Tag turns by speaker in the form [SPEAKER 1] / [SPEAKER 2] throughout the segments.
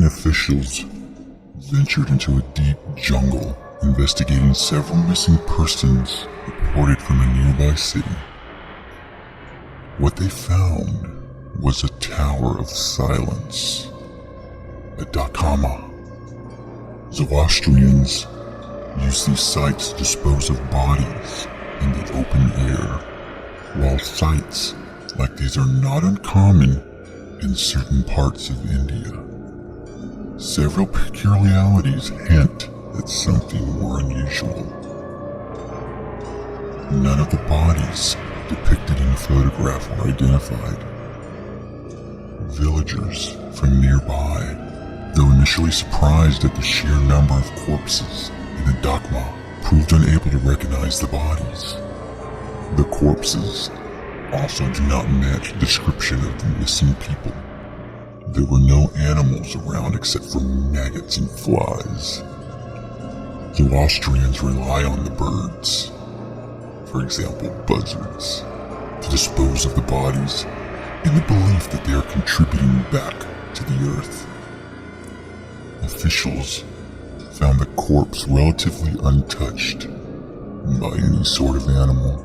[SPEAKER 1] officials ventured into a deep jungle, investigating several missing persons reported from a nearby city. What they found was a tower of silence, a dakama. Zoroastrians use these sites to dispose of bodies in the open air, while sites like these are not uncommon in certain parts of India. Several peculiarities hint at something more unusual. None of the bodies depicted in the photograph were identified. Villagers from nearby, though initially surprised at the sheer number of corpses in the dakma, proved unable to recognize the bodies. The corpses also do not match the description of the missing people. There were no animals around except for maggots and flies. Zoroastrians rely on the birds, for example buzzards, to dispose of the bodies in the belief that they are contributing back to the earth. Officials found the corpse relatively untouched by any sort of animal.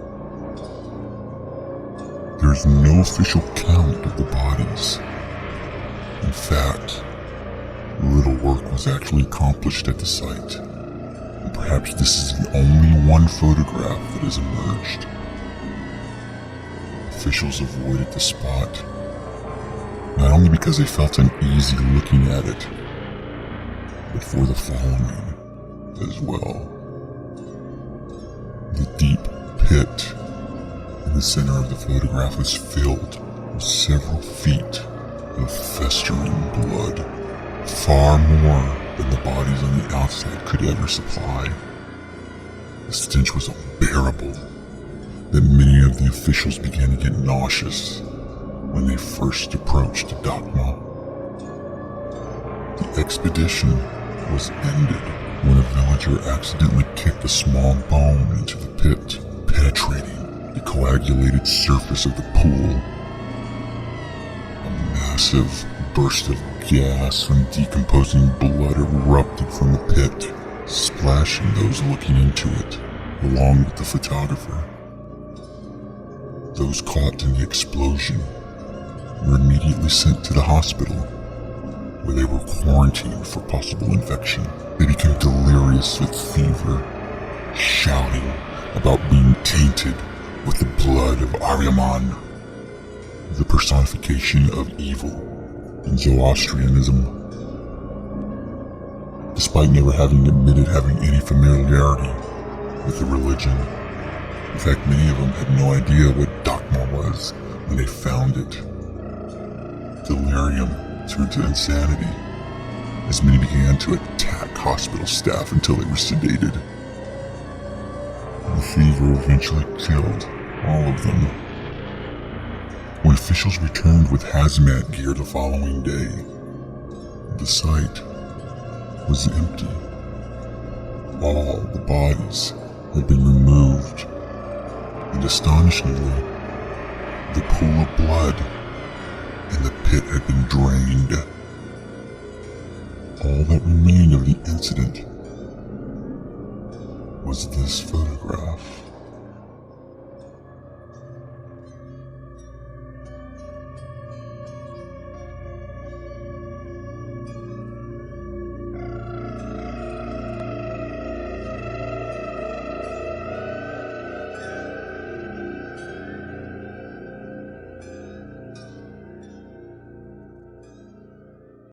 [SPEAKER 1] There is no official count of the bodies. In fact, little work was actually accomplished at the site, and perhaps this is the only one photograph that has emerged. Officials avoided the spot, not only because they felt uneasy looking at it, but for the following as well. The deep pit in the center of the photograph is filled with several feet of festering blood, far more than the bodies on the outside could ever supply. The stench was unbearable that many of the officials began to get nauseous when they first approached the dakma. The expedition was ended when a villager accidentally kicked a small bone into the pit, penetrating the coagulated surface of the pool. A massive burst of gas and decomposing blood erupted from the pit, splashing those looking into it, along with the photographer. Those caught in the explosion were immediately sent to the hospital, where they were quarantined for possible infection. They became delirious with fever, shouting about being tainted with the blood of Aryaman, the personification of evil in Zoroastrianism. Despite never having admitted having any familiarity with the religion, in fact many of them had no idea what dakma was when they found it, delirium turned to insanity as many began to attack hospital staff until they were sedated. The fever eventually killed all of them. When officials returned with hazmat gear the following day, the site was empty. All the bodies had been removed, and astonishingly, the pool of blood in the pit had been drained. All that remained of the incident was this photograph.